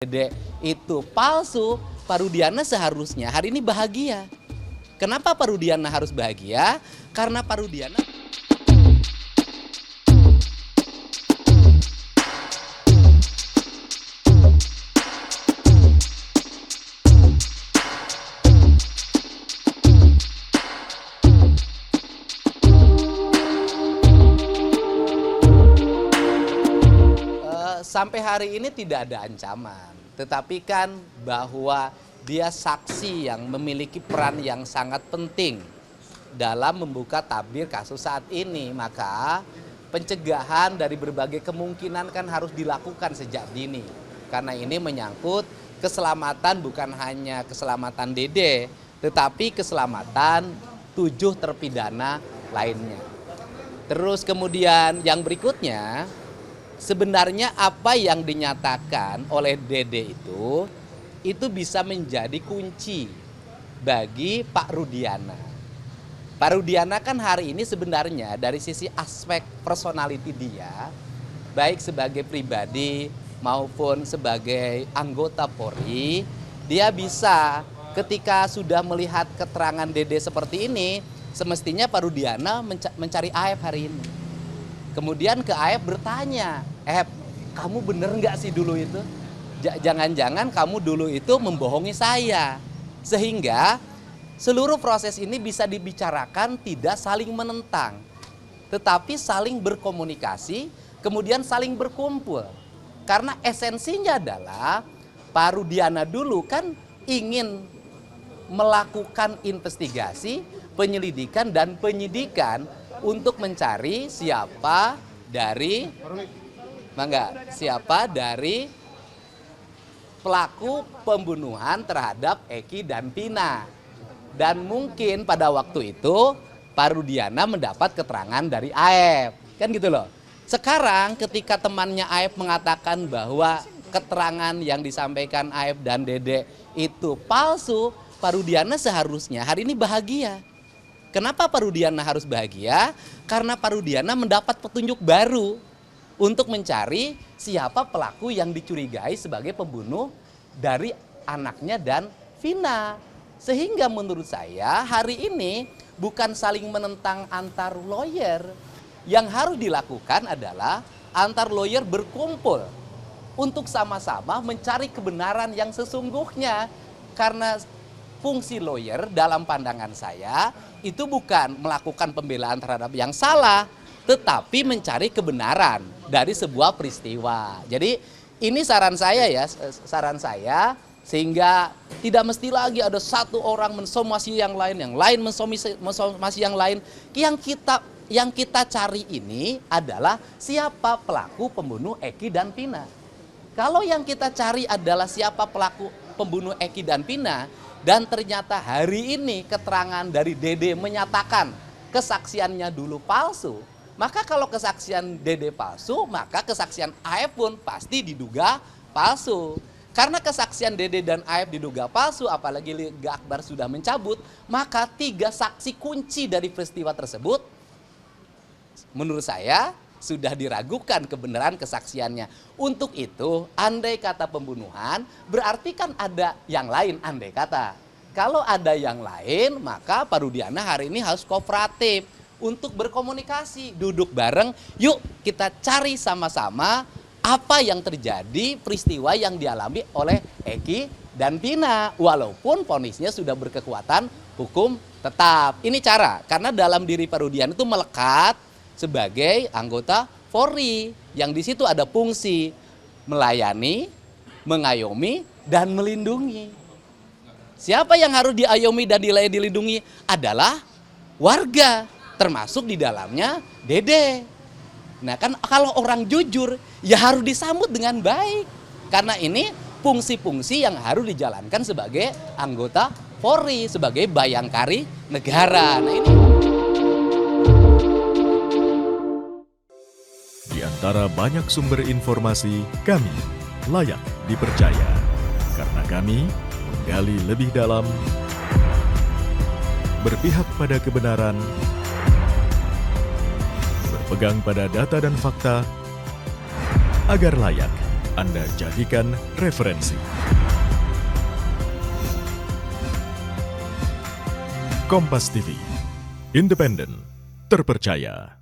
Dede itu palsu, Pak Rudiana seharusnya hari ini bahagia. Kenapa Pak Rudiana harus bahagia? Karena Pak Rudiana sampai hari ini tidak ada ancaman, tetapi kan bahwa dia saksi yang memiliki peran yang sangat penting dalam membuka tabir kasus saat ini, maka pencegahan dari berbagai kemungkinan kan harus dilakukan sejak dini. Karena ini menyangkut keselamatan, bukan hanya keselamatan Dede, tetapi keselamatan 7 terpidana lainnya. Terus kemudian yang berikutnya, sebenarnya apa yang dinyatakan oleh Dede itu bisa menjadi kunci bagi Pak Rudiana. Pak Rudiana kan hari ini sebenarnya dari sisi aspek personality dia, baik sebagai pribadi maupun sebagai anggota Polri, dia bisa ketika sudah melihat keterangan Dede seperti ini, semestinya Pak Rudiana mencari AF hari ini. Kemudian ke AF bertanya, kamu bener nggak sih dulu itu? Jangan-jangan kamu dulu itu membohongi saya. Sehingga seluruh proses ini bisa dibicarakan tidak saling menentang. Tetapi saling berkomunikasi, kemudian saling berkumpul. Karena esensinya adalah Pak Rudiana dulu kan ingin melakukan investigasi, penyelidikan dan penyidikan untuk mencari siapa dari pelaku pembunuhan terhadap Eki dan Vina. Dan mungkin pada waktu itu Pak Rudiana mendapat keterangan dari AF. Kan gitu loh. Sekarang ketika temannya AF mengatakan bahwa keterangan yang disampaikan AF dan Dede itu palsu, Pak Rudiana seharusnya hari ini bahagia. Kenapa Pak Rudiana harus bahagia? Karena Pak Rudiana mendapat petunjuk baru untuk mencari siapa pelaku yang dicurigai sebagai pembunuh dari anaknya dan Vina. Sehingga menurut saya hari ini bukan saling menentang antar lawyer. Yang harus dilakukan adalah antar lawyer berkumpul untuk sama-sama mencari kebenaran yang sesungguhnya. Karena fungsi lawyer dalam pandangan saya itu bukan melakukan pembelaan terhadap yang salah, tetapi mencari kebenaran dari sebuah peristiwa. Jadi ini saran saya sehingga tidak mesti lagi ada satu orang mensomasi yang lain mensomasi yang lain. Yang kita cari ini adalah siapa pelaku pembunuh Eki dan Vina. Kalau yang kita cari adalah siapa pelaku pembunuh Eki dan Vina, dan ternyata hari ini keterangan dari Dede menyatakan kesaksiannya dulu palsu, maka kalau kesaksian Dede palsu, maka kesaksian AF pun pasti diduga palsu. Karena kesaksian Dede dan AF diduga palsu, apalagi Liga Akbar sudah mencabut, maka 3 saksi kunci dari peristiwa tersebut menurut saya sudah diragukan kebenaran kesaksiannya. Untuk itu, andai kata pembunuhan, berarti kan ada yang lain andai kata. Kalau ada yang lain, maka Pak Rudiana hari ini harus kooperatif untuk berkomunikasi. Duduk bareng, yuk kita cari sama-sama apa yang terjadi peristiwa yang dialami oleh Eki dan Vina. Walaupun vonisnya sudah berkekuatan hukum tetap. Ini cara, karena dalam diri Pak Rudiana itu melekat sebagai anggota Polri yang di situ ada fungsi melayani, mengayomi, dan melindungi. Siapa yang harus diayomi dan dilindungi adalah warga, termasuk di dalamnya Dede. Nah kan kalau orang jujur ya harus disambut dengan baik. Karena ini fungsi-fungsi yang harus dijalankan sebagai anggota Polri, sebagai bayangkari negara. Nah ini. Di antara banyak sumber informasi, kami layak dipercaya. Karena kami menggali lebih dalam, berpihak pada kebenaran, berpegang pada data dan fakta, agar layak Anda jadikan referensi. Kompas TV, independen, terpercaya.